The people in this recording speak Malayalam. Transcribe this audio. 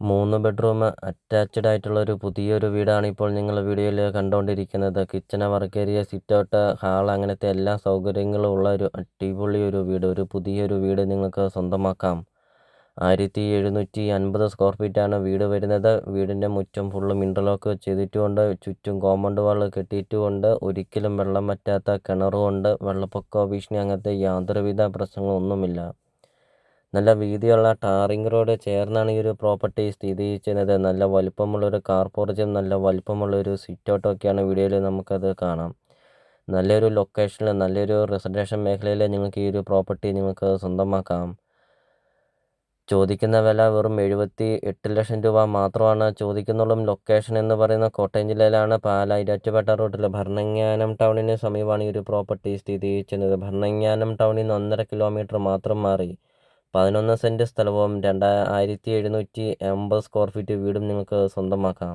3 ബെഡ്റൂം അറ്റാച്ച്ഡ് ആയിട്ടുള്ള ഒരു പുതിയൊരു വീടാണ് ഇപ്പോൾ നിങ്ങൾ വീഡിയോയിൽ കണ്ടുകൊണ്ടിരിക്കുന്നത്. Kitchen, work area, sit out, hall അങ്ങനത്തെ എല്ലാ സൗകര്യങ്ങളും ഉള്ള ഒരു അടിപൊളി ഒരു വീട്. ഒരു പുതിയൊരു വീട് നിങ്ങൾക്ക് സ്വന്തമാക്കാം. 1750 സ്ക്വയർ ഫീറ്റാണ് വീട് വരുന്നത്. വീടിൻ്റെ മുറ്റം ഫുള്ളും ഇൻ്റർലോക്ക് ചെയ്തിട്ടുമുണ്ട്. ചുറ്റും കോമ്പൗണ്ട് വാൾ കെട്ടിയിട്ടുമുണ്ട്. ഒരിക്കലും വെള്ളം വറ്റാത്ത കിണറുമുണ്ട്. വെള്ളപ്പൊക്ക ഭീഷണി അങ്ങനത്തെ യാതൊരുവിധ പ്രശ്നങ്ങളൊന്നുമില്ല. നല്ല വീതിയുള്ള ടാറിംഗ് റോഡ് ചേർന്നാണ് ഈ ഒരു പ്രോപ്പർട്ടി സ്ഥിതി ചെയ്യുന്നത്. നല്ല വലിപ്പമുള്ളൊരു കാർ പോർച്ചും നല്ല വലിപ്പമുള്ളൊരു സിറ്റ് ഔട്ടും ഒക്കെയാണ് വീഡിയോയിൽ നമുക്കത് കാണാം. നല്ലൊരു ലൊക്കേഷനിൽ, നല്ലൊരു റെസിഡൻഷ്യൽ മേഖലയിൽ നിങ്ങൾക്ക് ഈ ഒരു പ്രോപ്പർട്ടി നിങ്ങൾക്ക് സ്വന്തമാക്കാം. ചോദിക്കുന്ന വില വെറും 78 ലക്ഷം രൂപ മാത്രമാണ് ചോദിക്കുന്നുള്ളൂ. ലൊക്കേഷൻ എന്ന് പറയുന്നത് കോട്ടയം ജില്ലയിലാണ്. പാലാ ഇരാറ്റുപേട്ട റൂട്ടിൽ ഭരണങ്ങാനം ടൗണിന് സമീപമാണ് ഈ ഒരു പ്രോപ്പർട്ടി സ്ഥിതി ചെയ്യുന്നത്. ഭരണങ്ങാനം ടൗണിൽ നിന്ന് 1.5 കിലോമീറ്റർ മാത്രം മാറി 11 സെൻറ്റ് സ്ഥലവും 2750 സ്ക്വയർ ഫീറ്റ് വീടും നിങ്ങൾക്ക് സ്വന്തമാക്കാം.